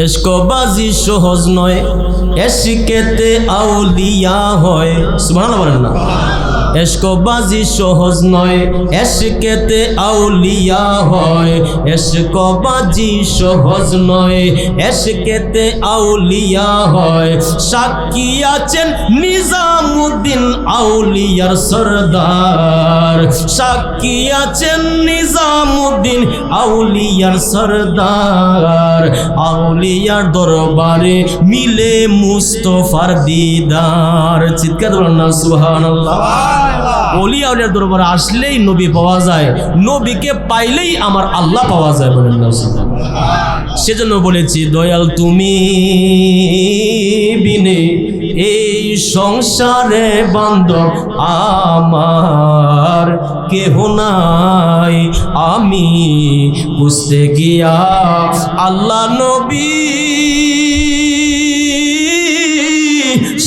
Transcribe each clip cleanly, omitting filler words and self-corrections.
এশকবাজি সহজ নয়, এশকেতে আউলিয়া হয়। সুবহানাল্লাহ বলেন না। এশকবাজি সহজ নয়, এশকেতে আউলিয়া হয়। এশকবাজি সহজ নয়, এশকেতে আউলিয়া হয়। সাক্ষী আছেন নিজামুদ্দিন আউলিয়ার সরদার, সাক্ষী আছেন নিজামুদ্দিন আউলিয়ার সরদার। আউলিয়ার দরবারে মিলে মুস্তফার দিদার। চিৎকার বলেন না সুবহানাল্লাহ। ওলি আউলিয়ার দরবারে আসলেই নবী পাওয়া যায়, নবীকে পাইলেই আমার আল্লাহ পাওয়া যায়। বলেন না সুবহানাল্লাহ। সেজন্য বলেছি দয়াল তুমি বিনে এই সংসারে বান্ধব আমার কেহ নাই। আমি বুঝতে গিয়া আল্লাহ নবী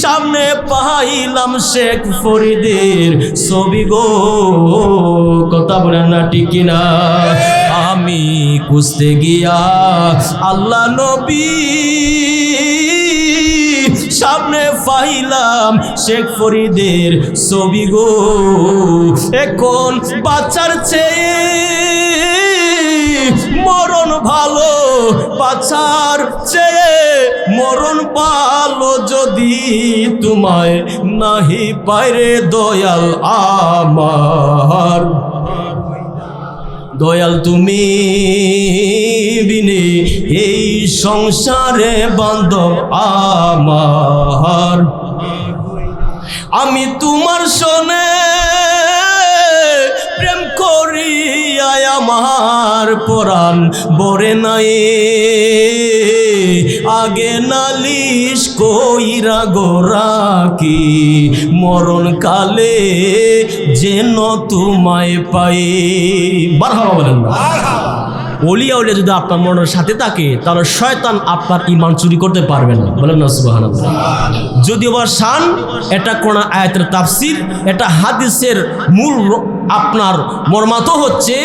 সামনে পাইলাম শেখ ফরিদের ছবি গো। কথা বলেন না ঠিক কিনা? আমি খুঁজতে গিয়া আল্লাহ নবী সামনে পাইলাম শেখ ফরিদের ছবি গো। এখন বাচ্চার চেয়ে মরণ ভালো, বাচ্চার চেয়ে মরণ ভালো। যদি তোমায় নাহি পাইরে দয়াল আমার, দয়াল তুমি বিনে এই সংসারে বান্ধব আমার। আমি তোমার শোনে প্রেম করিয়া আমার পরাণ বরে নাই। আগে নালিশ কইরা গোরাকি মরণ কালে যেন তোমায় পাই। মারহাবা বলেন না। ওলিয়া উলিয়া যদি আপনার মনের সাথে থাকে তাহলে শয়তান আপনার ঈমান চুরি করতে পারবে না। বলেন না সুবহানাল্লাহ। যদিও বা শান, এটা কোন আয়াতের তাফসীর, এটা হাদিসের মূল আপনার মর্মার্থ হচ্ছে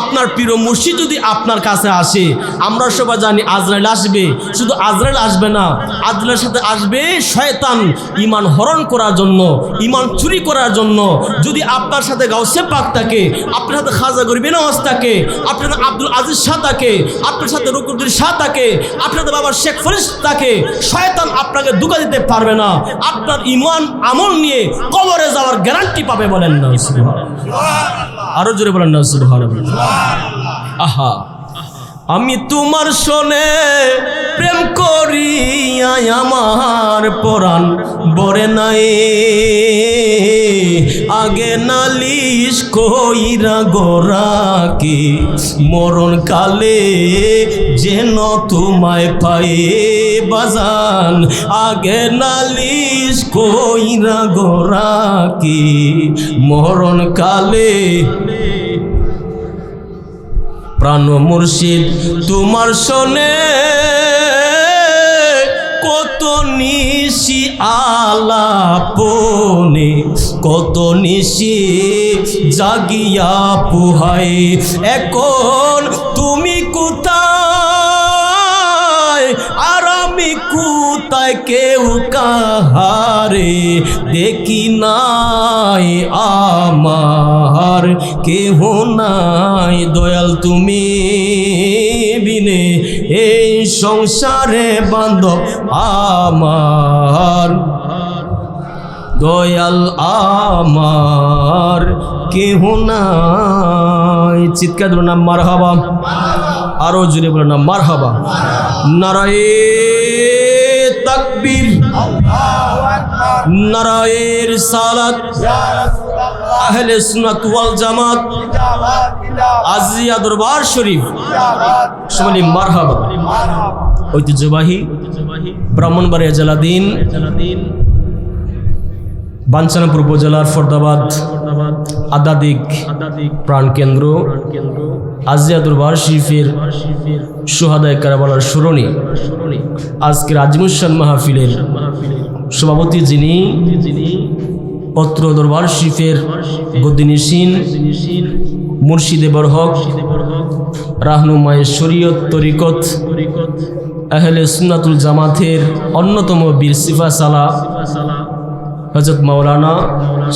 আপনার প্রিয় মুর্শিদ যদি আপনার কাছে আসে, আমরা সবাই জানি আজরাইল আসবে। শুধু আজরাইল আসবে না, আজরাইলের সাথে আসবে শয়তান ঈমান হরণ করার জন্য, ঈমান চুরি করার জন্য। যদি আপনার সাথে গাউসে পাক থাকে, আপনার সাথে খাজা গরিবে নওয়াজ থাকে, আপনার সাথে আব্দুল আজিজ শাহ থাকে, আপনার সাথে রুকুদ্দিন শাহ থাকে, আপনার সাথে বাবা শেখ ফরিদ থাকে, শয়তান আপনাকে ধোঁকা দিতে পারবে না। আপনার ঈমান আমল নিয়ে কবরে যাওয়ার গ্যারান্টি পাবে। বলেন না সুবহানাল্লাহ। আরো জোরে বলেন না সুবহানাল্লাহ। আহা, আমি তোমার শোনে প্রেম করিয়া আমার পরাণ বরে নাই। আগে নালিশ কইরা গোরাকি মরণ কালে যেন তোমায় পাই বাজান। আগে নালিশ কইরা গোরাকি মরণ কালে। প্রাণ মুর্শিদ তোমার শোনে কত নিশি আলাপনে, কত নিশি জাগিয়া পুহাই। এখন তুমি কোথায় আর আমি কোথায়, কেউ কাহারে দেখি নাই আমার কেহ নাই। দয়াল তুমি বিনে এই সংসারে বান্ধব আমার, দয়াল আমার কেহ নাই। চিৎকার দেব না মারহাবা। আরো জোরে বলো না মারহাবা। নারায়ে তাকবীর, নারায়ে রিসালাত, আহলে সুন্নাত ওয়াল জামাত, আজিয়া দরবার শরীফ সবাই মারহাবা। ঐতিহ্যবাহী ব্রাহ্মণবাড়িয়া জেলাধীন বাঞ্ছারামপুর উপজেলার ফরদাবাদ আধ্যাত্মিক প্রাণকেন্দ্র আজিয়া দরবার শরীফের সুহাদায়ে কারবালার স্মরণে আজকের আজিমুশান মাহফিলের সভাপতি যিনি অত্র দরবার শরীফের গদ্দিনিশীন মুর্শিদে বরহক রাহনুমায়ে শরীয়ত তরিকত আহলে সুন্নাতুল জামাতের অন্যতম বীর সিফাসালা হযরত মাওলানা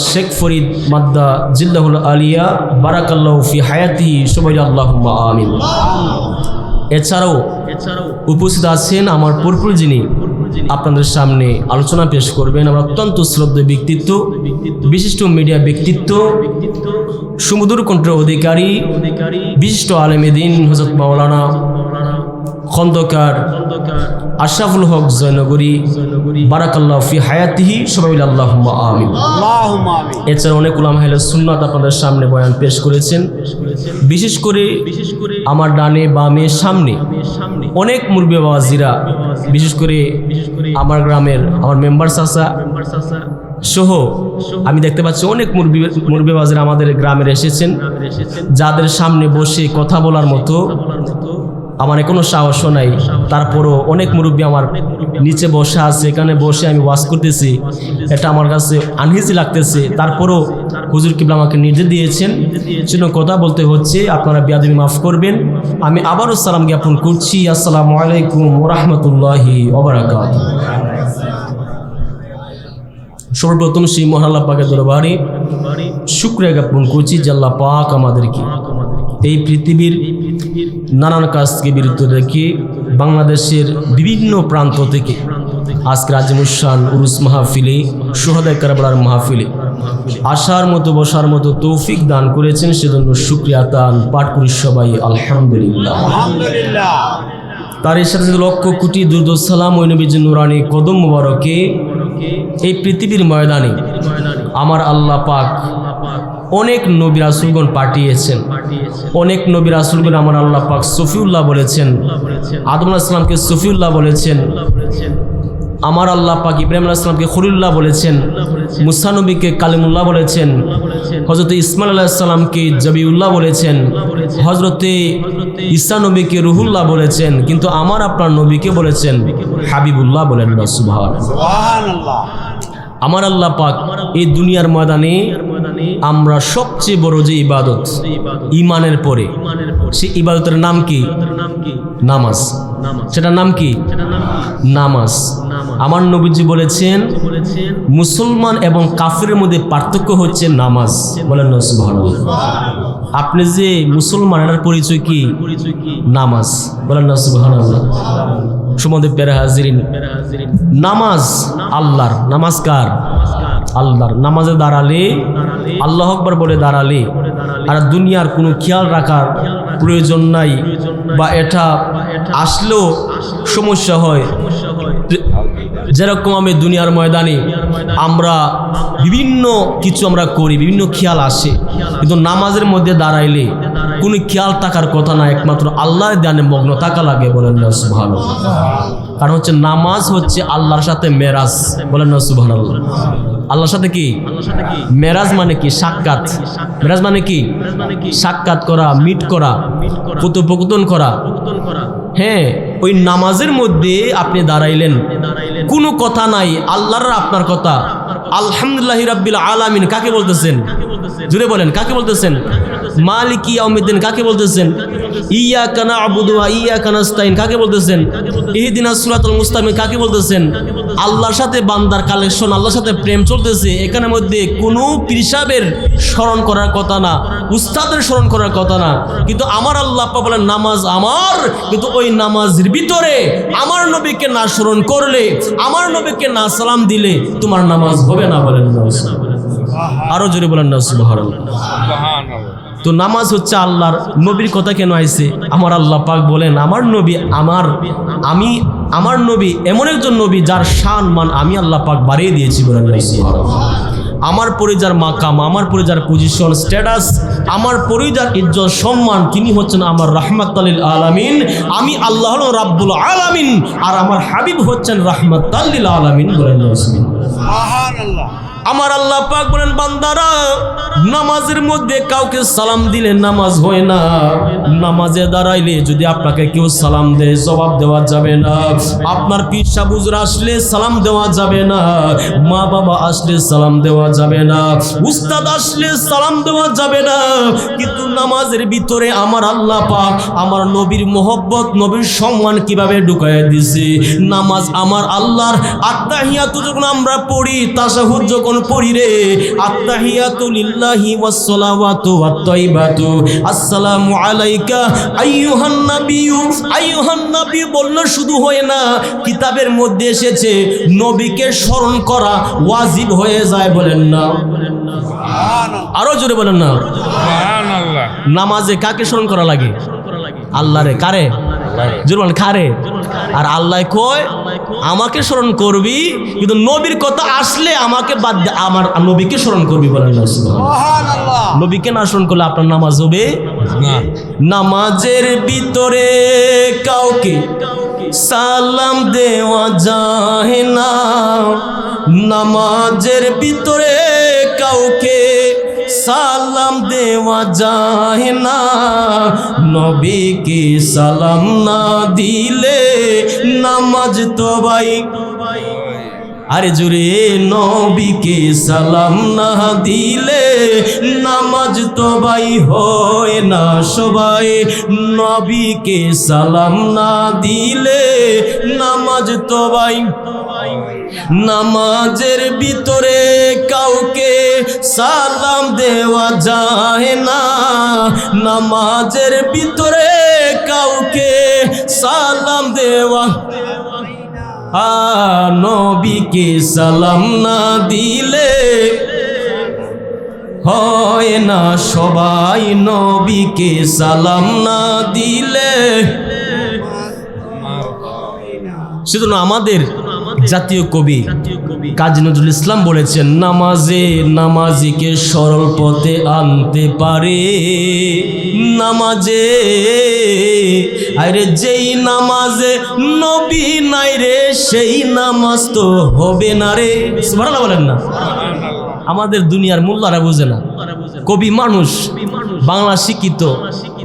শেখ ফরিদ মাদ্দা জিল্লাহুল আলিয়া বারাকাল্লাহু ফি হায়াতিহি সবাই আল্লাহুম্মা আমিন। এছাড়াও উপস্থিত আছেন আমার পূর্ব যিনি আপনাদের সামনে আলোচনা পেশ করবেন, আমার অত্যন্ত শ্রদ্ধেয় ব্যক্তিত্ব, বিশিষ্ট মিডিয়া ব্যক্তিত্ব, সুমধুর কণ্ঠের অধিকারী, বিশিষ্ট আলেমে দ্বীন হযরত মাওলানা খন্দকার আশরাফুল হক জয়নগরী বারাকাল্লাহু ফি হায়াতিহি সবাই আল্লাহুম্মা আমিন। এছাড়া অনেক উলামা আহলে সুন্নাত আপনাদের সামনে বয়ান পেশ করেছেন। বিশেষ করে আমার ডানে বামে সামনে অনেক মুরব্বি বাবাজিরা, বিশেষ করে আমার গ্রামের আমার মেম্বার চাচা সহ আমি দেখতে পাচ্ছি অনেক মুরব্বি বাবাজিরা আমাদের গ্রামের এসেছেন, যাদের সামনে বসে কথা বলার মতো আমার কোনো সাহসও নাই। তারপরও অনেক মুরব্বী আমার নিচে বসে আছে, এখানে বসে আমি ওয়াজ করতেছি, এটা আমার কাছে আনইজি লাগতেছে। তারপরও হুজুর কিবলা আমাকে নির্দেশ দিয়েছেন, সেজন্য কথা বলতে হচ্ছে, আপনারা বেয়াদবি মাফ করবেন। আমি আবারও সালাম জ্ঞাপন করছি, আসসালামু আলাইকুম ওয়া রাহমাতুল্লাহি ওয়া বারাকাতুহু। সর্বপ্রথম সেই মহান আল্লাহ পাকের দরবারে শুকরিয়া জ্ঞাপন করছি যে আল্লাহ পাক আমাদেরকে এই পৃথিবীর নানান কাজকে বিরত রেখে বাংলাদেশের বিভিন্ন প্রান্ত থেকে আজকে আজিমুশান উরুস মাহফিলে, শুহাদায়ে কারবালার মাহফিলে আসার মতো বসার মতো তৌফিক দান করেছেন, সেজন্য শুকরিয়া দান পাঠ করি সবাই আলহামদুলিল্লাহ। তার সাথে লক্ষ কোটি দুরূদ ও সালাম ওই নবীজির নূরানি কদম মুবারকে এই পৃথিবীর ময়দানে আমার আল্লাহ পাক অনেক নবী রাসূলগণ পাঠিয়েছেন। অনেক নবী রাসূলগণ আমার আল্লাহ পাক সফিউল্লাহ বলেছেন, আদম আলাইহিস সালামকে সফিউল্লাহ বলেছেন, আমার আল্লাহ পাক ইব্রাহিম আলাইহিস সালামকে খলিলুল্লাহ বলেছেন, মুসা নবীকে কালিমুল্লাহ বলেছেন, হযরত ইসমাঈল আলাইহিস সালামকে জবিউল্লাহ বলেছেন, হযরতে ঈসা নবীকে রুহুল্লাহ বলেছেন, কিন্তু আমার আপনার নবীকে বলেছেন হাবিবুল্লাহ বলেন না। সুবহানাল্লাহ। আমার আল্লাহ পাক এই দুনিয়ার ময়দানে আমরা সবচেয়ে বড় যে ইবাদত ঈমানের পরে, সেই ইবাদতের নাম কি? নামাজ। সেটার নাম কি? নামাজ। আমার নবীজি বলেছেন মুসলমান এবং কাফিরের মধ্যে পার্থক্য হচ্ছে নামাজ। বলেন না সুবহানাল্লাহ। আপনি যে মুসলমান, এর পরিচয় কি? নামাজ। বলেন না সুবহানাল্লাহ। সুমদে প্যারা হাজিরিন, নামাজ আল্লাহর। নামাজ কার? আল্লাহর। নামাজে দাঁড়ালে, আল্লাহু আকবার বলে দাঁড়ালে আর দুনিয়ার কোনো খেয়াল রাখার প্রয়োজন নাই, বা এটা আসলেও সমস্যা হয়। যেরকম আমি দুনিয়ার ময়দানে আমরা বিভিন্ন কিছু আমরা করি, বিভিন্ন খেয়াল আসে, কিন্তু নামাজের মধ্যে দাঁড়াইলে কোনো খেয়াল থাকার কথা না, একমাত্র আল্লাহর ধ্যানে মগ্ন থাকা লাগে। বলেন না সুবহানাল্লাহ। কারণ হচ্ছে নামাজ হচ্ছে আল্লাহর সাথে মেরাজ। বলেন না সুবহানাল্লাহ। আল্লাহর সাথে কি মেরাজ? মানে কি? সাক্ষাৎ। মেরাজ মানে কি? সাক্ষাৎ করা, মিট করা, কথোপকথন করা। হ্যাঁ, ওই নামাজের মধ্যে আপনি দাঁড়াইলেন, কোনো কথা নাই, আল্লাহর আপনার কথা। আলহামদুলিল্লাহি রাব্বিল আলামিন কাকে বলতেছেন? জুড়ে বলেন, কাকে বলতেছেন? মালিকি ইয়াউমিদ্দিন কাকে বলতেছেন? ইয়্যাকা না'বুদু ওয়া ইয়্যাকা নাস্তাইন কাকে বলতেছেন? ইহদিনাস সিরাতাল মুস্তাকিম কাকে বলতেছেন? আল্লাহর সাথে বান্দার কালেকশন, আল্লাহর সাথে প্রেম চলতেছে। এখানের মধ্যে কোনো পীর সাহেবের স্মরণ করার কথা না, উস্তাদের স্মরণ করার কথা না, কিন্তু আমার আল্লাহ পাক বলেন নামাজ আমার। কিন্তু ওই নামাজের ভিতরে আমার নবীকে না স্মরণ করলে, আমার নবীকে না সালাম দিলে তোমার নামাজ হবে না। বলেন না, আরো জোরে বলেন না সুবহানাল্লাহ। তো নামাজ হচ্ছে আল্লাহর। নবীর কথা কেন আইছে? আমার আল্লাহ পাক বলেন আমার নবী, আমার নবী এমন একজন নবী যার শান মান আমি আল্লাহ পাক বাড়িয়ে দিয়েছি। বলেন না সুবহানাল্লাহ। আমার পরে যার মাকাম, আমার পরে যার পজিশন, স্ট্যাটাস, আমার পরে যার ইজ্জত সম্মান, তিনি হচ্ছেন আমার রাহমাতাল লিল আলামিন। আমি আল্লাহ হলো রাব্বুল আলামিন, আর আমার হাবিব হচ্ছেন রাহমাতাল লিল আলামিন। বলেন না সুবহানাল্লাহ। আমার আল্লাহ পাক বলেন, বান্দারা নামাজের মধ্যে কাউকে সালাম দিলে নামাজ হয় না। নামাজে দাঁড়াইলে যদি আপনাকে কেউ সালাম দেয় জবাব দেওয়া যাবে না। আপনার পীর সাহেব হুজুর আসলে সালাম দেওয়া যাবে না। মা বাবা আসলে সালাম দেওয়া যাবে না। উস্তাদ আসলে সালাম দেওয়া যাবে না। কিন্তু নামাজের ভিতরে আমার আল্লাহ পাক আমার নবীর মোহব্বত, নবীর সম্মান কিভাবে ঢুকাইয়া দিছে। নামাজ আমার আল্লাহর আত্তাহিয়াতু যখন আমরা পড়ি, তাশাহুদ যখন পড়ি রে, আত্তাহিয়াতু লিল্লাহি ওয়াস সালাওয়াতু ওয়াত তাইবাতু আসসালামু আলাইকা আইয়ুহান নাবিয়্যু। আইয়ুহান নবী বললে শুধু হয় না, কিতাবের মধ্যে এসেছে নবীকে স্মরণ করা ওয়াজিব হয়ে যায়। বলেন না, আরো জোরে বলেন না। সুবহানাল্লাহ। নামাজে কাকে স্মরণ করা লাগে? আল্লাহরে। কারে? জোরে বলেন, কারে? আর আল্লাহ কয় আমাকে স্মরণ করবি, কিন্তু নবীর কথা আসলে আমাকে বাদ দে, আমার নবীকে স্মরণ করবি। বলেন না সুবহানাল্লাহ। নবীকে না স্মরণ করলে আপনার নামাজ হবে না। নামাজের ভিতরে কাউকে সালাম দেওয়া যায় না। নামাজের ভিতরে কাউকে সালাম দেওয়া যায় না। নবীকে সালাম না দিলে নামাজ তো ভাই, আরে জুড়ে নবীকে সালাম না দিলে নামাজ তো ভাই হয় না সবাই। নবীকে সালাম না দিলে নামাজ তো ভাই। নামাজের ভিতরে কাউকে সালাম দেওয়া যায় না। নামাজের ভিতরে কাউকে সালাম দেওয়া, নবীকে সালাম না দিলে হয় না সবাই। নবীকে সালাম না দিলে, সেজন্য আমাদের জাতীয় কবি কাজী নজরুল ইসলাম বলেছেন, নামাজে নামাজিকে সরল পথে আনতে পারে। নামাজে আরে যেই নামাজে নবী নাই রে, সেই নামাজ তো হবে না রে। সুবহানাল্লাহ বলেন না। আমাদের দুনিয়ার মূল্যরা বুঝে না। কবি মানুষ, বাংলা শিক্ষিত,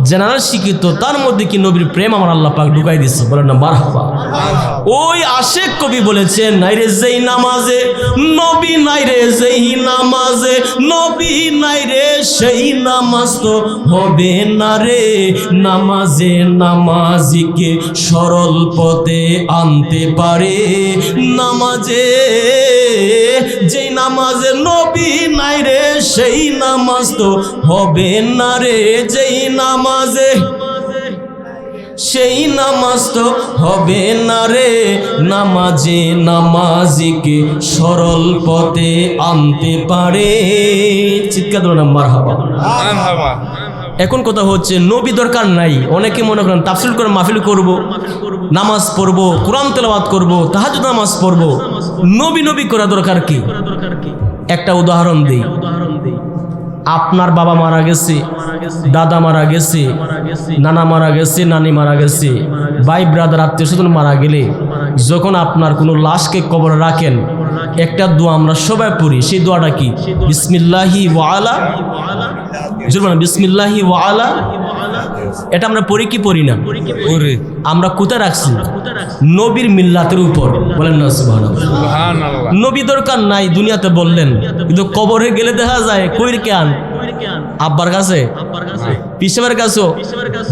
জেনারেল শিক্ষিত, তার মধ্যে কি নবীর প্রেম আমার আল্লাহ পাক ঢুকাই দিচ্ছে। বলেন না মারহাবা। ওই আশেক কবি বলেছেন, নাই রে যেই নামাজে নবী নাই রে, যেই নামাজে নবী নাই রে, সেই নামাজ তো হবে না রে। নামাজে নামাজিকে সরল পথে আনতে পারে। নামাজে যেই নামাজে নবী নাই রে, সেই নামাজ তো হবে না রে। যেই নামাজে, সেই নামাজ তো হবে না রে। নামাজে নামাজিকে সরল পথে আনতে পারে। চিৎকার দেব না মারহাবা। এখন কথা হচ্ছে নবী দরকার নাই। অনেকে মনে করেন তাফসীর করে মাহফিল করব, নামাজ পড়ব, কোরআন তেলাওয়াত করব, তাহাজ্জুদ নামাজ পড়ব, নবী নবী করা দরকার কি? একটা উদাহরণ দিই। আপনার বাবা মারা গেছে, দাদা মারা গেছে, নানা মারা গেছে, নানি মারা গেছে, ভাই ব্রাদার আত্মীয় স্বজন মারা গেলে যখন আপনার কোনো লাশকে কবরে রাখেন, একটা দোয়া আমরা সবাই পড়ি। সেই দোয়াটা কি? বিসমিল্লাহি ওয়া আলা, বিসমিল্লাহি ওয়া আলা। এটা আমরা পড়ি কি পড়ি না? আমরা কোথায় রাখছি? নবীর মিল্লাতের উপর। বলেন না সুবহানাল্লাহ। নবী দরকার নাই দুনিয়াতে বললেন, কিন্তু কবরে গেলে দেখা যায় কইর কেন? আব্বার কাছে, পিসের কাছে,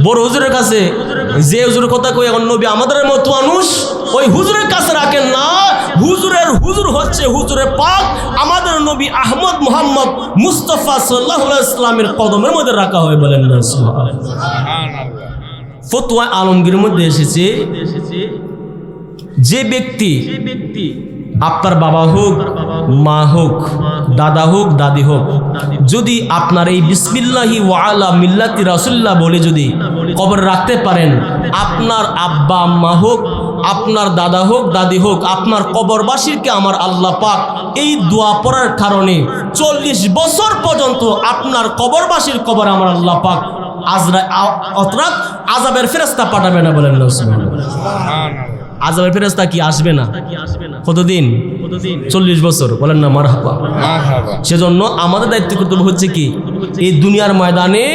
বড় হুজুরের কাছে। যে হুজুরের কথা কই এখন নবী আমাদের মতো মানুষ ওই হুজুরের কাছে রাখেন না। হুজুরের হুজুর হচ্ছে হুজুরে পাক, আমাদের নবী আহমদ মুহাম্মদ মুস্তাফা সাল্লাল্লাহু আলাইহি ওয়াসাল্লামের কদমের মধ্যে রাখা হয়। বলেন না সুবহানাল্লাহ। ফতোয়া আলমগীরের মধ্যে এসেছে, যে ব্যক্তি আপনার বাবা হোক, মা হোক, দাদা হোক, দাদি হোক, যদি আপনার এই বিসমিল্লাহি ওয়া আলা মিল্লাতি রাসূলুল্লাহ বলে যদি কবর রাখতে পারেন, আপনার আব্বা আম্মা হোক, আপনার দাদা হোক, দাদি হোক, আপনার কবরবাসীকে আমার আল্লাহ পাক এই দোয়া পড়ার কারণে 40 বছর পর্যন্ত আপনার কবরবাসীর কবর আমার আল্লাহ পাক আজরাইল আজাবের ফেরেশতা পাঠাবে না। বলেন না সুবহানাল্লাহ। আযাবের ফেরেশতা কি আসবে না? কতদিন? 40 বছর। বলেন না মারহাবা। সেজন্য আমাদের দায়িত্ব কর্তব্য হচ্ছে কি, এই দুনিয়ার ময়দানে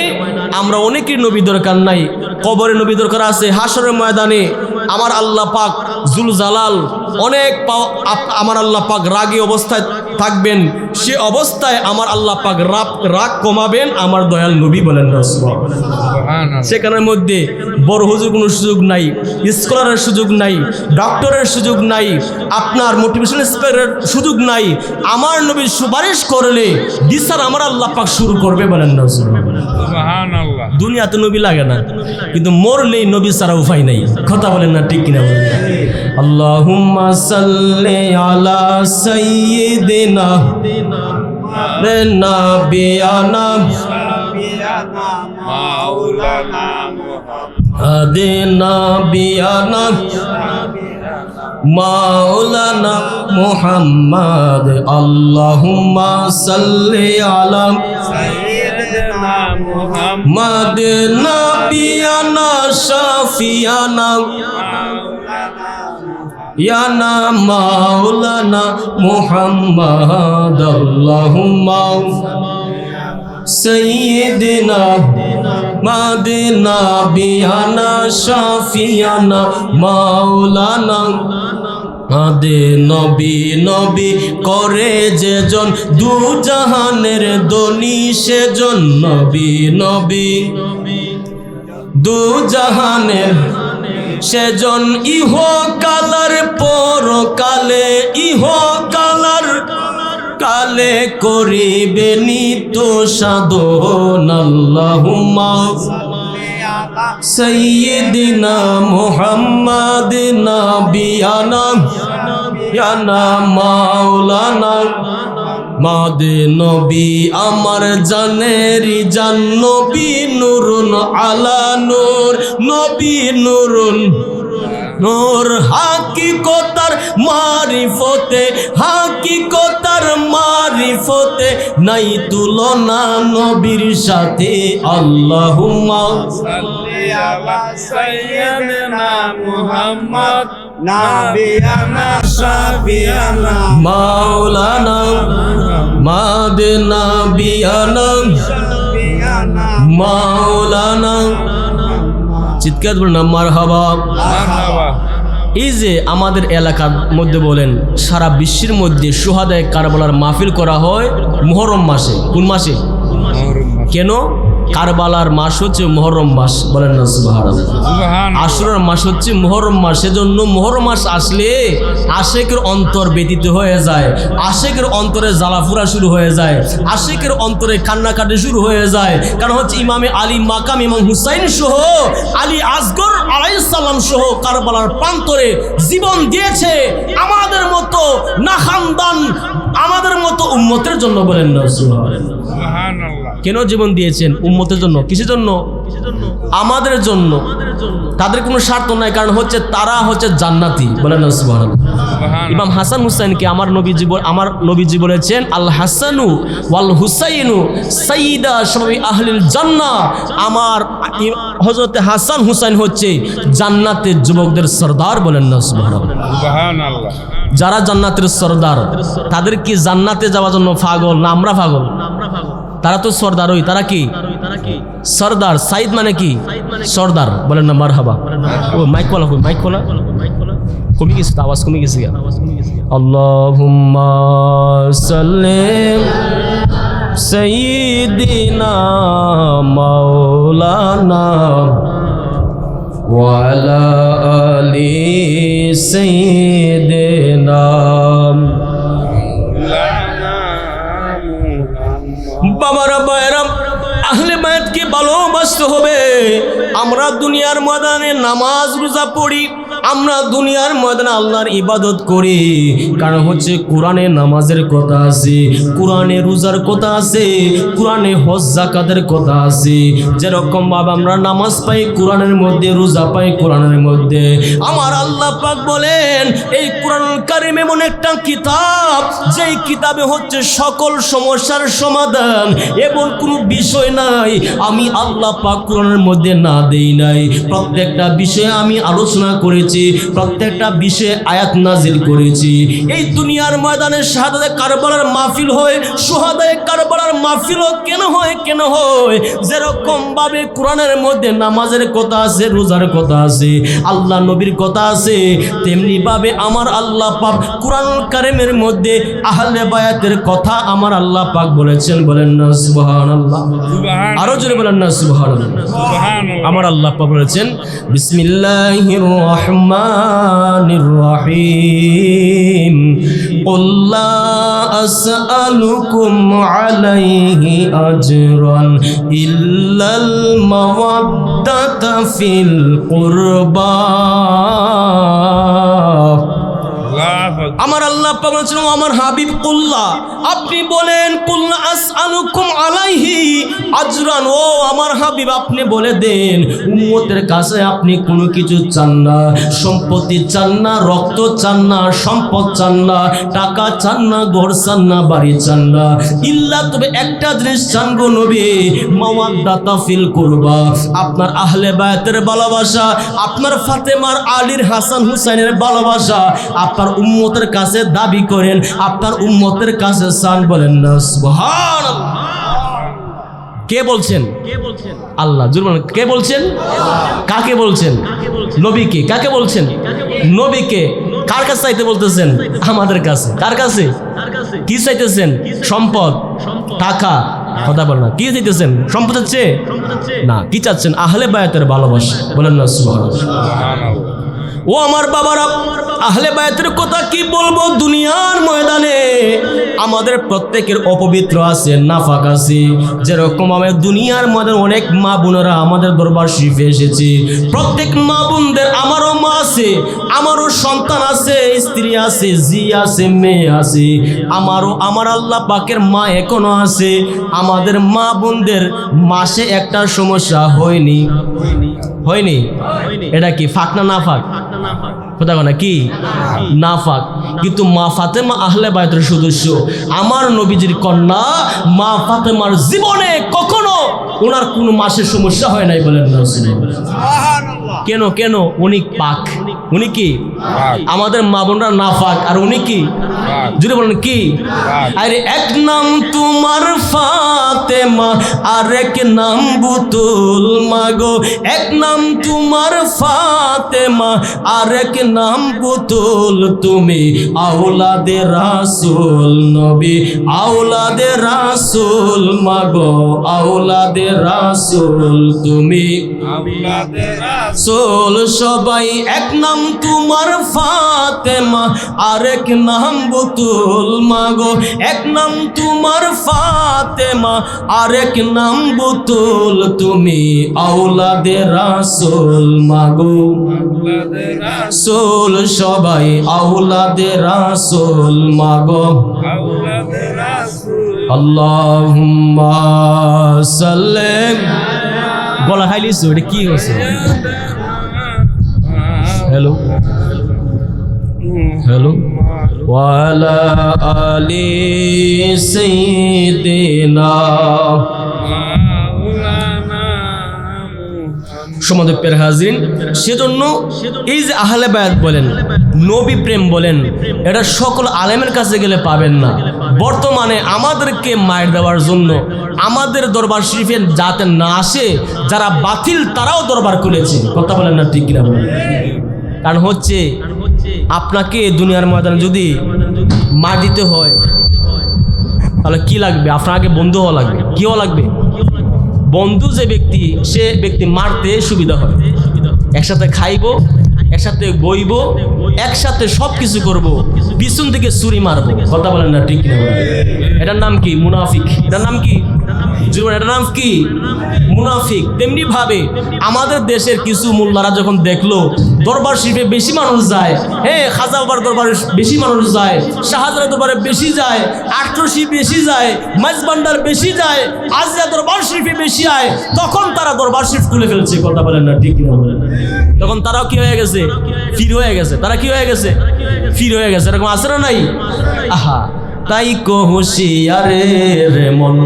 আমরা অনেকের নবী দরকার নাই, কবরে নবী দরকার আছে, হাসরের ময়দানে আমার আল্লাহ পাক জুল জালাল অনেক আমার আল্লাহ পাক রাগী অবস্থায় থাকবেন, সে অবস্থায় আমার আল্লাহ পাক রাগ কমাবেন আমার দয়াল নবী। বলেন না সুবহানাল্লাহ। সেখানের মধ্যে বড় হুজুর কোনো সুযোগ নাই, স্কলারের সুযোগ নাই, ডক্টরের সুযোগ নাই, আপনার মোটিভেশনাল স্পিকারের সুযোগ নাই। আমার নবী সুপারিশ করলে বিচার আমার আল্লাহ পাক শুরু করবে। বলেন না সুবহানাল্লাহ। দুনিয়াতে নবী লাগে না, কিন্তু মরলেই নবী ছাড়া উপায় নাই। কথা বলেন না, ঠিক কিনা বলেন? আল্লাহুম্মা সাল্লি আলা সাইয়্যিদিনা নাবিয়ানা মাওলানা নাবিয়ানা মাওলানা মুহাম্মদ। আল্লাহুম্মা সাল্লি আলা সাইয়্যিদিনা মুহাম্মদ নাবিয়ানা শাফিয়ানা ইয়ানা মাওলানা মুহাম্মদ। আল্লাহুম্মা সাইয়্যিদিনা মাদিনা বিয়ানা শাফিয়ানা মাওলানা আদে নবী নবী করে যেজন দু জাহানের দনি, সেজন নবী নবী দু জাহানের সেজন ইহ কালার পরকালে, ইহ কালার কালে করিবে নিত সাধন। আল্লাহুম্মা সাইয়্যিদিনা মুহাম্মাদ নাবিয়ানা ইয়ানা মাওলানা মাদে নবী আমার জানেরি জান নবী নূরুন আলা নূর, নবী নূরুন নূর হাকিকতার মারিফতে, হাকিকতার মারিফতে নাই তুলনা নবীর সাথে। আল্লাহুম্মা সাল্লি আলা সাইয়্যিদিনা মুহাম্মদ নাবিয়ানা শাফিয়ানা মাওলানা মাদিনা বিয়ানা মাওলানা। চিৎকার বলেন না মারহাবা। এই যে আমাদের এলাকার মধ্যে বলেন সারা বিশ্বের মধ্যে শুহাদায়ে কারবালার মাহফিল করা হয় মুহররম মাসে। কোন মাসে? কেন? কারবালার মাস হচ্ছে মুহররম মাস। বলেন না সুবহানাল্লাহ। আশুরার মাস হচ্ছে মুহররম মাস। সেজন্য মুহররম মাস আসলে আশেকের অন্তর ব্যতীত হয়ে যায়, আশেকের অন্তরে জ্বালাফুরা শুরু হয়ে যায়, আশেকের অন্তরে কান্নাকাটি শুরু হয়ে যায়। কারণ হচ্ছে ইমামে আলী মাকাম ইমাম হুসাইন সহ আলী আসগর আলাইহিস সালাম সহ কারবালার প্রান্তরে জীবন দিয়েছে আমাদের মতো না খানদান, আমাদের মতো উম্মতের জন্য। বলেন না সুবহানাল্লাহ। কেন জীবন দিয়েছেন? উম্মতের জন্য। কিসের জন্য? আমাদের জন্য। তাদের কোনো স্বার্থ নাই, কারণ হচ্ছে তারা হচ্ছে জান্নাতি। বলেন না সুবহানাল্লাহ। ইমাম হাসান হুসাইনকে আমার নবীজি বলেছেন আল হাসানু ওয়াল হুসাইনু সাইয়্যিদা শাবাবি আহলিল জান্নাহ। আমার হযরত হাসান হুসাইন হচ্ছে জান্নাতের যুবকদের সরদার। বলেন না সুবহানাল্লাহ। যারা জান্নাতের সরদার তাদের কি জান্নাতে যাওয়ার জন্য পাগল না আমরা পাগল? তারা তো সরদারই। তারা কি সরদার? সাইদ মানে কি? সরদার। বলেন না মারহাবা। ও মাইক খোলা, মাইক খোলা। কমে গেছে, আওয়াজ কমে গেছে। আল্লাহুম্মা সাল্লি সাইয়্যিদিনা মাওলানা ওয়া আলা আলি সাইয়্যিদিনা। বাবারা বাইরাম আহলে বায়াতকে ভালোবাসতে হবে। আমরা দুনিয়ার ময়দানে নামাজ রোজা পড়ি, আমরা দুনিয়ার ময়দানে আল্লাহর ইবাদত করি, কারণ হচ্ছে কোরআনে নামাজের কথা আছে, কোরআনে রোজার কথা আছে, কোরআনে হজ যাকাতের কথা আছে। যেরকম ভাবে আমরা নামাজ পাই কোরআনের মধ্যে, রোজা পাই কোরআনের মধ্যে। আমার আল্লাহ পাক বলেন এই কোরআনুল কারীম এমন একটা কিতাব, যেই কিতাবে হচ্ছে সকল সমস্যার সমাধান। এমন কোনো বিষয় নাই আমি আল্লাহ পাক কোরআনের মধ্যে না দেই নাই। প্রত্যেকটা বিষয়ে আমি আলোচনা করেছি। করেছি, প্রত্যেকটা বিষয়ে আয়াত নাজিল করেছি। এই দুনিয়ার ময়দানে শাহাদাতে কারবালার মাহফিল হয়, শুহাদায়ে কারবালার মাহফিল কেন হয়? কেন হয়? যেরকম ভাবে কোরআনের মধ্যে নামাজের কথা আছে, রোজার কথা আছে, আল্লাহ নবীর কথা আছে, তেমনি ভাবে আমার আল্লাহ পাক কোরআনুল কারীমের মধ্যে আহলে বায়াতের কথা আমার আল্লাহ পাক বলেছেন। বলেন না সুবহানাল্লাহ। আরো জোরে বলেন না সুবহানাল্লাহ। আমার আল্লাহ পাক বলেছেন বিসমিল্লাহির রহমানির রহিম, কুল লা আসআলুকুম আলাইহি আজরান ইল্লাল মাওয়াদ্দাতা ফিল কুরবা। আমার আল্লাহ পাক বলেছেন আমার হাবিব কুল্লা, আপনি বলেন কুল্লা আসআলুকুম আলাইহি আজরান, ও আমার হাবিব আপনি বলে দেন উম্মতের কাছে আপনি কোনো কিছু চান না, সম্পত্তি চান না, রক্ত চান না, সম্পদ চান না, টাকা চান না, ঘর চান না, বাড়ি চান না, ইল্লা তবে একটা জিনিস চান গো নবী, মাওয়াদ্দাতা ফিল কুরবা, আপনার আহলে বায়াতের ভালোবাসা, আপনার ফাতেমার আলীর হাসান হুসাইনের ভালোবাসা আপনার উম্মতের কাছে দাবি করেন, আপনার উম্মতের কাছে চান। বলেন না সুবহানাল্লাহ। কে বলছেন? আল্লাহ। জুরমান কে বলছেন? কাকে বলছেন? নবীকে। কাকে বলছেন? নবীকে। কার কাছে চাইতে বলতেছেন? আমাদের কাছে। কার কাছে? কি চাইতেছেন? সম্পদ, টাকা, কথা বলেন না। কি চাইতেছেন? সম্পদ চাচ্ছে না, কি চাচ্ছেন? আহলে বায়াতের ভালোবাসা। বলেন না সুবহানাল্লাহ। ও আমার বাবারা, আহলে বায়াতের কথা কি বলবো? দুনিয়ার ময়দানে আমাদের প্রত্যেকের অপবিত্র আছে, নাফাক আছে। যেরকম আমাদের দুনিয়ার ময়দানে অনেক মা বোনেরা আমাদের দরবার শরীফে এসেছে, প্রত্যেক মা বোনদের আমারও মা আছে, আমারও সন্তান আছে, স্ত্রী আছে, জি আছে, মেয়ে আছে, আমার আল্লাহ পাকের মা এখনো আছে। আমাদের মা বোনদের মাসে একটা সমস্যা হয়নি। এটা কি ফাক না নাফাক? কথা বলে কি নাফাক? কিন্তু মা ফাতেমা আহলে বায়াতের সদস্য, আমার নবীজির কন্যা মা ফাতেমার জীবনে কখনো ওনার কোনো মাসের সমস্যা হয় নাই। বলেন না সুবহানাল্লাহ। কেন? কেন? উনি পাক। উনি কি? আমাদের মা বোনরা নাফাক, আর উনি কি? যদি বলেন কি? আরে এক নাম তোমার ফাতেমা, আর এক নাম বুতুল মাগো, এক নাম তোমার ফাতেমা, আর এক নাম বুতুল, তুমি আওলাদে রাসূল নবী, আওলাদে রাসূল মাগো, আওলাদে রাসূল, তুমি আওলাদে রাসূল। সবাই এক নাম তোমার ফাতেমা, আর এক নাম বুতুল মাগো, এক নাম তোমার ফাতেমা, আর এক নাম বুতুল, তুমি আওলাদে রাসূল মাগো, আওলাদে রাসূল। সবাই আওলাদে রাসূল মাগো, আওলাদে রাসূল। আল্লাহুম্মা সাল্লিম। গলা খাইলিস? এটা কি হচ্ছে? Hello hello. ওয়ালা আলি সাইয়্যিদিনা। সমাদপের হাজিরিন, সেজন্য এই যে আহলে বায়াত বলেন, নবী প্রেম বলেন, এটা সকল আলেমের কাছে গেলে পাবেন না। বর্তমানে আমাদেরকে মায়ের দেওয়ার জন্য আমাদের দরবার শরীফে যাতে না আসে যারা বাতিল, তারাও দরবার খুলেছে। কথা বলেন না ঠিক কিনা বলেন? কারণ হচ্ছে আপনাকে দুনিয়ার ময়দানে যদি মার দিতে হয় তাহলে কি লাগবে? আপনার আগে বন্ধু হওয়া লাগবে। কি হওয়া লাগবে? বন্ধু যে ব্যক্তি, সে ব্যক্তি মারতে সুবিধা হয়। একসাথে খাইবো, একসাথে বইব, একসাথে সব কিছু করবো, পিছন থেকে ছুরি মারবো। কথা বলেন না ঠিক কিনা? এটার নাম কি? মুনাফিক। এটার নাম কি? এটার নাম কি? মুনাফিক। তেমনি ভাবে আমাদের দেশের কিছু মোল্লারা যখন দেখলো দরবার শরীফে বেশি মানুষ যায়, হ্যাঁ, খাজা বাবার দরবারে বেশি মানুষ যায়, শাহজালাল দরবারে বেশি যায়, আটরশি বেশি যায়, মাঝবান্ডার বেশি যায়, আজিয়া দরবার শরীফে বেশি আয়, তখন তারা দরবার শরীফ খুলে ফেলছে। কথা বলেন না ঠিক কিনা? তখন তারাও কি হয়ে গেছে? ফির হয়ে গেছে। তারা কি হয়ে গেছে? ফির হয়ে গেছে। এরকম আছে না নাই? আহা, তাই কো হুঁশিয়ারে রে মন,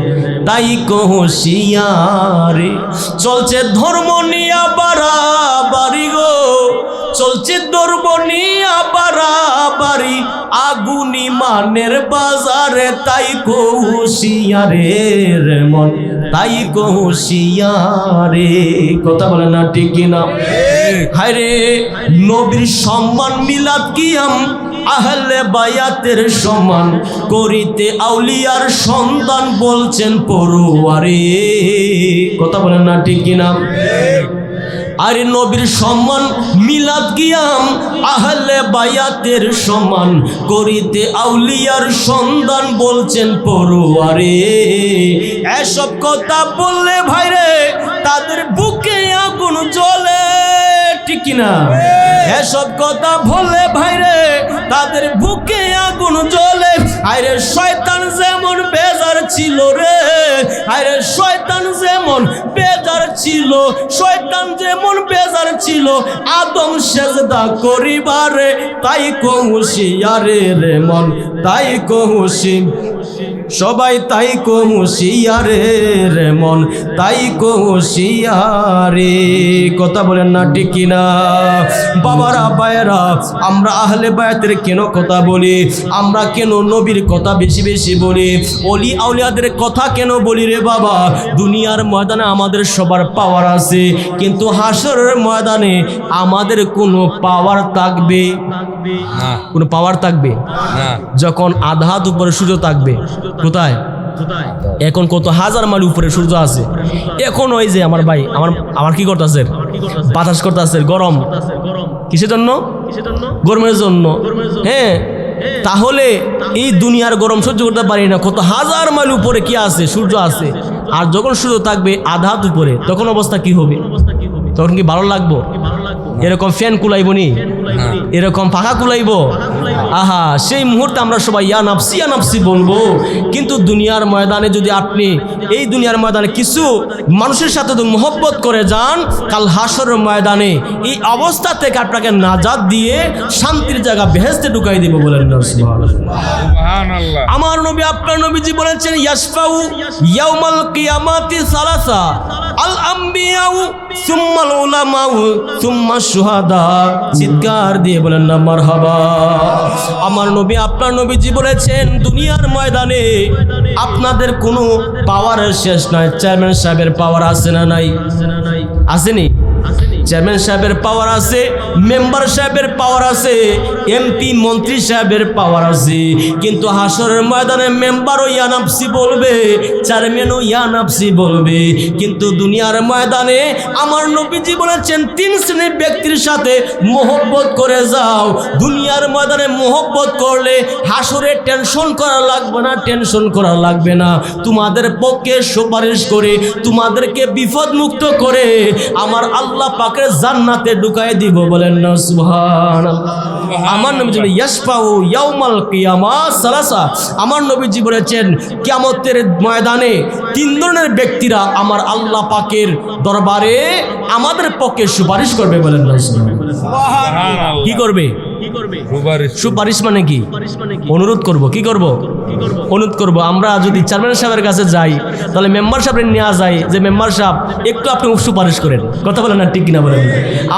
তাই কো হুঁশিয়ারে, চলছে ধর্ম নিয়া বাড়াবাড়ি গো, চলছে দর্বনিয়া বাড়াবাড়ি আগুনি মানের বাজারে, তাই কৌশিয়ারে রে মন, তাই কৌশিয়ারে। কথা বলে না ঠিক কিনা? হায়রে নবীর সম্মান মিলাদ কিয়াম আহলে বায়াতের সমান করিতে আউলিয়ার সন্তান বলছেন পড়ুয়ারে। কথা বলেন না ঠিক কিনা? আরে নবীর সম্মান মিলাদ কিয়াম আহলে বায়াতের সমান করিতে আউলিয়ার সন্তান বলছেন পড়ুয়ারে। এসব কথা বললে ভাইরে তাদের বুকে আগুন জ্বলে, ঠিক কিনা? এসব কথা বললে ভাইরে তাদের বুকে আগুন জ্বলে। আরে শয়তান যেমন বেজার ছিল রে, আরে শয়তান যেমন বেজার ছিল, শয়তান যেমন বেজার ছিল আদম সেজদা করিবারে, তাই কৌশিয়ারে রে মন, তাই কৌশি সবাই, তাই কৌশিয়ারে রে মন, তাই কৌশিয়ারে। কথা বলেন না ঠিক কিনা? বাবারা ভাইয়েরা, আমরা আহলে বায়াতের কেন কথা বলি? আমরা কেন নবীর কথা বেশি বেশি বলি? ওলি আউলিয়াদের কথা কেন বলি রে বাবা? দুনিয়ার ময়দানে আমাদের সবার পাওয়ার আছে, কিন্তু হাসরের ময়দানে আমাদের কোনো পাওয়ার থাকবে না। কোনো পাওয়ার থাকবে না যখন আধা হাত উপরে সূর্য থাকবে। কোথায়? এখন কত হাজার মাইল উপরে সূর্য আছে। এখন ওই যে আমার ভাই আমার কি করতেছে? বাতাস করতেছে, গরম। কিসের জন্য? গরমের জন্য। হ্যাঁ, তাহলে এই দুনিয়ার গরম সহ্য করতে পারি না, কত হাজার মাইল উপরে কি আছে? সূর্য আছে। আর যখন সূর্য থাকবে আধা হাত উপরে, তখন অবস্থা কি হবে? তখন কি ভালো লাগবো? এরকম ফ্যান কুলাইব নি? এরকম পাখা কুলাইব? আহা, সেই মুহূর্তে আমরা সবাই ইয়া নাফসি বলবো। কিন্তু দুনিয়ার ময়দানে যদি আপনি এই দুনিয়ার ময়দানে কিছু মানুষের সাথে যদি মহব্বত করে যান, কাল হাসরের ময়দানে এই অবস্থা থেকে আপনাকে নাজাত দিয়ে শান্তির জায়গা বেহেশতে ঢুকাই দিব। বলেন না সুবহানাল্লাহ। আমার নবী আপনার নবীজি বলেছেন ইয়াশফাউ ইয়াউমাল কিয়ামাতি সালাসা, আল আম্বিয়াউ সুম্মাল উলামাউ সুম্মা শুহাদা। চিৎকার দিয়ে বলেন না মারহাবা। আমার নবী আপনার নবীজি বলেছেন দুনিয়ার ময়দানে আপনাদের কোনো পাওয়ারের শেষ নাই। চেয়ারম্যান সাহেবের পাওয়ার আছে না নাই? আসেনি? চেয়ারম্যান সাহেবের পাওয়ার আছে, মেম্বার সাহেবের পাওয়ার আছে, এমপি মন্ত্রী সাহেবের পাওয়ার আছে। কিন্তু হাসরের ময়দানে মেম্বারও ইয়া নাফসি বলবে, চেয়ারম্যানও ইয়া নাফসি বলবে। কিন্তু দুনিয়ার ময়দানে আমার নবীজি বলেছেন 3 শ্রেণীর ব্যক্তির সাথে মহব্বত করে যাও। দুনিয়ার ময়দানে মহব্বত করলে হাসরে টেনশন করা লাগবে না, টেনশন করা লাগবে না। তোমাদের পক্ষে সুপারিশ করে, তোমাদেরকে বিপদ মুক্ত করে আমার আল্লাহ পাকের জান্নাতে ঢুকাই দিব। বলেন না সুবহানাল্লাহ। আমার নবীজি ইয়াশফাউ ইয়াউমাল কিয়ামাহ সালাসা। আমার নবীজি বলেছেন কিয়ামতের ময়দানে 3 ধরনের ব্যক্তিরা আমার আল্লাহ পাকের দরবারে আমাদের পক্ষে সুপারিশ করবে। বলেন না সুবহানাল্লাহ। কি করবে? সুপারিশ মানে কি? অনুরোধ করব। কি করব? অনুরোধ করব। আমরা যদি চেয়ারম্যান সাহেবের কাছে যাই, তাহলে মেম্বার সাহেবের নেওয়া যায় যে মেম্বার সাহেব একটু আপনি সুপারিশ করেন। কথা বলেন না ঠিক কিনা? বলেন।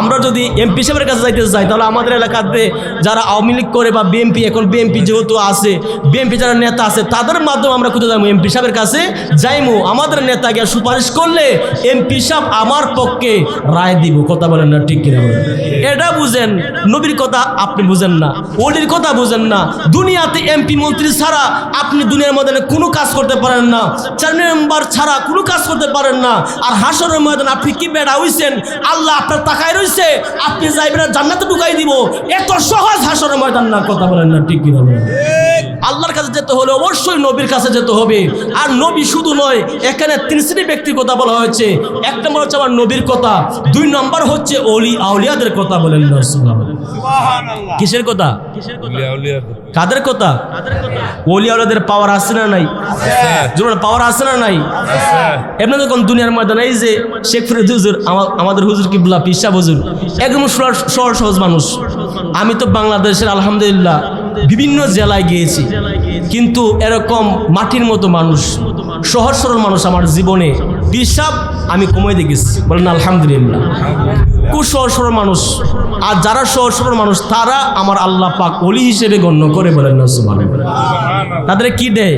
আমরা যদি এমপি সাহেবের কাছে যাইতে চাই, তাহলে আমাদের এলাকাতে যারা আওয়ামী লীগ করে বা বিএনপি, এখন বিএনপি যেহেতু আছে, বিএনপি যারা নেতা আছে তাদের মাধ্যমে আমরা কোথায় যাবো? এমপি সাহেবের কাছে যাইমু। আমাদের নেতা গিয়ে সুপারিশ করলে এমপি সাহেব আমার পক্ষে রায় দিব। কথা বলেন না ঠিক কিনা? বলেন। এটা বুঝেন। নবীর কথা আপনি বুঝেন না, ওলির কথা বুঝেন না। দুনিয়াতে এমপি মন্ত্রী ছাড়া আপনি দুনিয়ার ময়দানে কোনো কাজ করতে পারেন না, চেয়ারম্যান মেম্বার ছাড়া কোনো কাজ করতে পারেন না। আর হাসরের ময়দানে আপনি কি বেড়া হইছেন? আল্লাহ আপনার তাকায় রইছে, আপনি যাইবেন জান্নাতে ঢুকাই দিব। এত সহজ হাসরের ময়দান না। কথা বলেন না ঠিক কিনা? আল্লাহর কাছে যেতে হলে অবশ্যই নবীর কাছে যেতে হবে। আর নবী শুধু নয়, এখানে 3 শ্রেণীর ব্যক্তির কথা বলা হয়েছে। 1 নম্বর হচ্ছে আমার নবীর কথা, 2 নম্বর হচ্ছে ওলি আউলিয়াদের কথা। বলেন না সুবহানাল্লাহ। কিসের কথা? কাদের কথা? ওলি আউলিয়াদের পাওয়ার আছে না নাই? জোরে পাওয়ার আছে না নাই? এমনি যখন দুনিয়ার ময়দানে এই যে শেখ ফরিদ হুজুর, আমাদের হুজুর কিবলা পীর সাহেব হুজুর একদম সহজ মানুষ। আমি তো বাংলাদেশের আলহামদুলিল্লাহ বিভিন্ন জেলায় গিয়েছি, কিন্তু এরকম মাটির মতো মানুষ, সহজ সরল মানুষ আমার জীবনে পীর সাহেব আমি কমে দেখেছি। বলেন আলহামদুলিল্লাহ। খুব সহজ সরল মানুষ। আর যারা সহজ সরল মানুষ তারা আমার আল্লাহ পাক ওলি হিসেবে গণ্য করে, বলেন না সুবহানাল্লাহ। তাদের কি দেয়?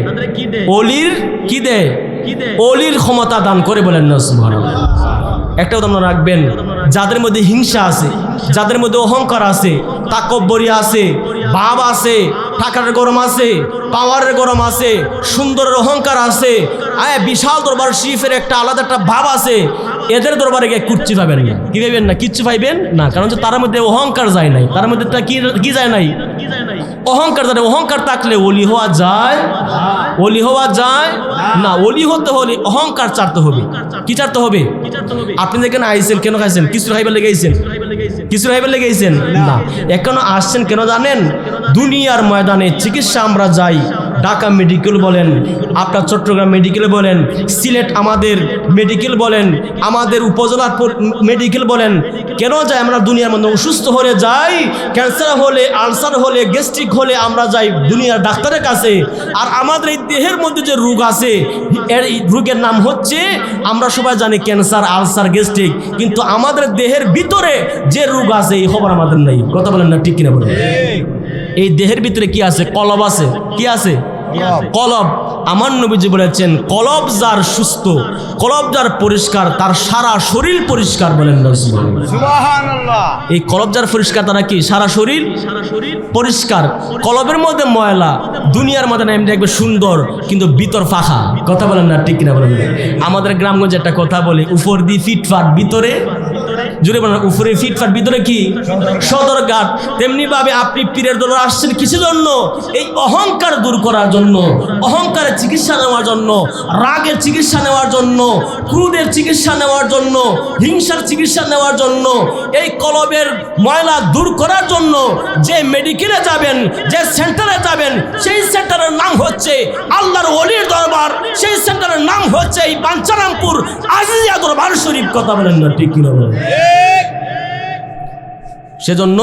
ওলির কি দেয়? ওলির ক্ষমতা দান করে, বলেন না সুবহানাল্লাহ। একটা উদাহরণ রাখবেন, যাদের মধ্যে হিংসা আছে, যাদের মধ্যে অহংকার আছে, তাকব্বরি আছে, ভাব আছে, টাকার গরম আছে, পাওয়ারের গরম আছে, সুন্দরের অহংকার আছে, বিশাল দরবার শরীফের একটা আলাদা একটা ভাব আছে, এদের দরবারে গিয়ে কুচ্ছি পাবেন না। কি পাইবেন না? কিচ্ছু পাইবেন না। কারণ তার মধ্যে অহংকার যায় নাই, তার মধ্যে কি যায় নাই? অহংকার যায়। অহংকার থাকলে ওলি হওয়া যায়? ওলি হওয়া যায় না। ওলি হতে হলে অহংকার ছাড়তে হবে। কি ছাড়তে হবে? আপনি যেখানে আইছেন কেন খাইছেন? কিছু খাইবার লেগেছেন? কিছু খাইবার লেগেছেন না। এখনো আসছেন কেন জানেন? দুনিয়ার ময়দানে চিকিৎসা আমরা যাই, ঢাকা মেডিকেল বলেন, আপনার চট্টগ্রাম মেডিকেল বলেন, সিলেট আমাদের মেডিকেল বলেন, আমাদের উপজেলার মেডিকেল বলেন, কেন যাই আমরা? দুনিয়ার মধ্যে অসুস্থ হলে যাই, ক্যান্সার হলে, আলসার হলে, গ্যাস্ট্রিক হলে আমরা যাই দুনিয়ার ডাক্তারের কাছে। আর আমাদের এই দেহের মধ্যে যে রোগ আছে, এর রোগের নাম হচ্ছে, আমরা সবাই জানি ক্যান্সার, আলসার, গ্যাস্ট্রিক, কিন্তু আমাদের দেহের ভিতরে যে রোগ আছে এই খবর আমাদের নাই। কথা বলেন না, ঠিক কিনা বলেন? এই দেহের ভিতরে কি আছে? কলব আছে। কি আছে? কলব। আমার নবীজি বলেছেন, কলব যার সুস্থ, কলব যার পরিষ্কার, তার সারা শরীর পরিষ্কার, বলেন না সুবহানাল্লাহ। এই কলব যার পরিষ্কার, তারা কি সারা শরীর পরিষ্কার। কলবের মধ্যে ময়লা, দুনিয়ার মধ্যে এমনি দেখবে সুন্দর, কিন্তু ভিতর ফাঁকা। কথা বলেন না, ঠিক কিনা বলেন? আমাদের গ্রামগঞ্জে একটা কথা বলে, উপর দিয়ে ফিটফাট, ভিতরে জুড়ে বলেন, উপরে ফিটফাট, ভিতরে কি সদরঘাট। তেমনি ভাবে আপনি পীরের দরবারে আসছেন কিসের জন্য? এই অহংকার দূর করার জন্য, অহংকারের চিকিৎসা নেওয়ার জন্য, রাগের চিকিৎসা নেওয়ার জন্য, ক্রোধের চিকিৎসা নেওয়ার জন্য, হিংসার চিকিৎসা নেওয়ার জন্য, এই কলবের ময়লা দূর করার জন্য যে মেডিকেলে যাবেন, যে সেন্টারে যাবেন, সেই সেন্টারের নাম হচ্ছে আল্লাহর ওলির দরবার। সেই সেন্টারের নাম হচ্ছে এই বাঞ্ছারামপুর আজিজিয়া দরবার শরীফ। কথা বলেন না, ঠিক কিনা বলেন? সেজন্য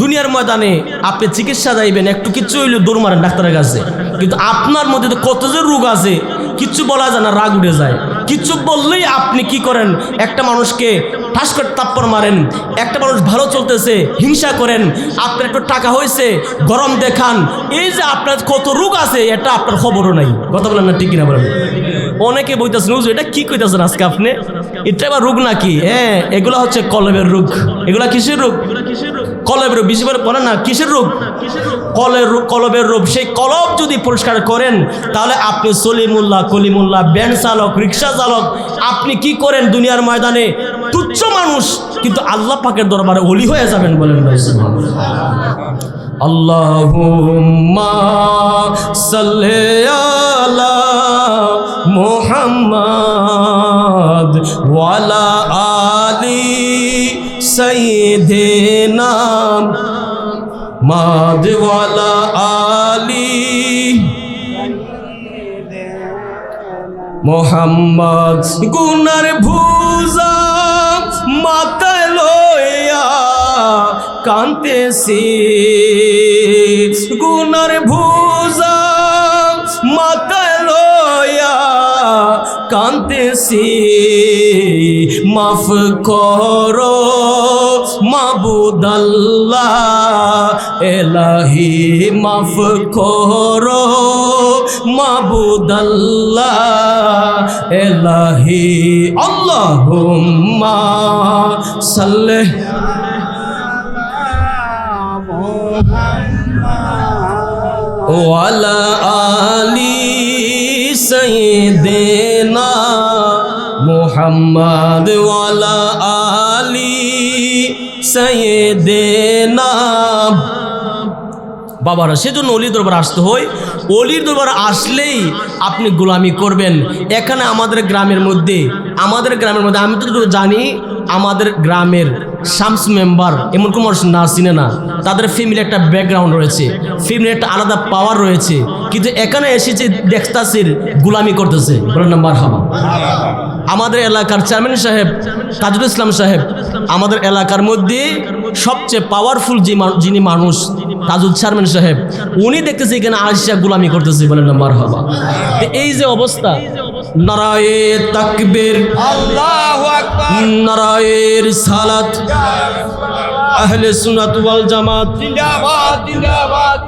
দুনিয়ার ময়দানে আপনি চিকিৎসা যাইবেন, একটু কিচ্ছু হইলে দৌড় মারেন ডাক্তারের কাছে, কিন্তু আপনার মধ্যে তো কত যে রোগ আছে, কিচ্ছু বলা যায় না, রাগ উঠে যায়। কিচ্ছু বললেই আপনি কি করেন? একটা মানুষকে ঠাস করে তাপ্পড় মারেন, একটা মানুষ ভালো চলতেছে হিংসা করেন, আপনার একটু টাকা হয়েছে গরম দেখান। এই যে আপনার কত রোগ আছে, এটা আপনার খবরও নাই। কথা বলেন না, ঠিক কিনা বলেন? অনেকে বলতেছেন, এটা কি কইতেছেন আজকে আপনি? এটা আবার রোগ নাকি? হ্যাঁ, এগুলো হচ্ছে কলবের রোগ। এগুলা কিসের রোগ? কলবের রোগ। বেশি করে বলেন না, কিসের রোগ? কলবের রোগ। সেই কলব যদি পরিষ্কার করেন, তাহলে আপনি সলিমুল্লাহ, কলিমুল্লাহ, ভ্যান চালক, রিক্সা চালক, আপনি কি করেন দুনিয়ার ময়দানে? তুচ্ছ মানুষ, কিন্তু আল্লাহ পাকের দরবারে ওলি হয়ে যাবেন, বলেন না সুবহানাল্লাহ। আল্লাহুম্মা সাল্লি আলা মুহাম্মাদ ওয়া আলা আলি সাইয়্যিদিনা মাদ ওয়া আলা আলি মুহাম্মদ। গুনার ভুজা মাথায় লইয়া কান্তেছি, গুনার ভুজা মাথায় লইয়া কান্তেছি, মাফ করো মাবুদ আল্লাহ এলাহি, মাফ করো মাবুদ আল্লাহ এলাহি। আল্লাহুম্মা সাল্লি ওয়ালা আলি সাইয়্যিদিনা মুহাম্মদ ওয়ালা আলি সাইয়্যিদিনা। বাবারা, সেজন্য অলির দরবার আসতে হয়। অলির দরবার আসলেই আপনি গোলামি করবেন। এখানে আমাদের গ্রামের মধ্যে আমি তো জানি, আমাদের গ্রামের শামস মেম্বার এমন কোনো না চিনে না, তাদের ফ্যামিলি একটা ব্যাকগ্রাউন্ড রয়েছে, ফ্যামিলি একটা আলাদা পাওয়ার রয়েছে, কিন্তু এখানে এসেছে দেখতাসির গোলামি করতেছে। বলেন না মারহাবা। আমাদের এলাকার চেয়ারম্যান সাহেব তাজুল ইসলাম সাহেব, আমাদের এলাকার মধ্যে সবচেয়ে পাওয়ারফুল যিনি মানুষ, তাজুল চেয়ারম্যান সাহেব, উনি দেখতেছে এখানে আশিয়া গোলামি করতেছে। বলেন না মারহাবা। এই যে অবস্থা, নারায়ে তাকবীর, আল্লাহু আকবার, নারায়ে রিসালাত, আহলে সুন্নাত ওয়াল জামাত জিন্দাবাদ জিন্দাবাদ।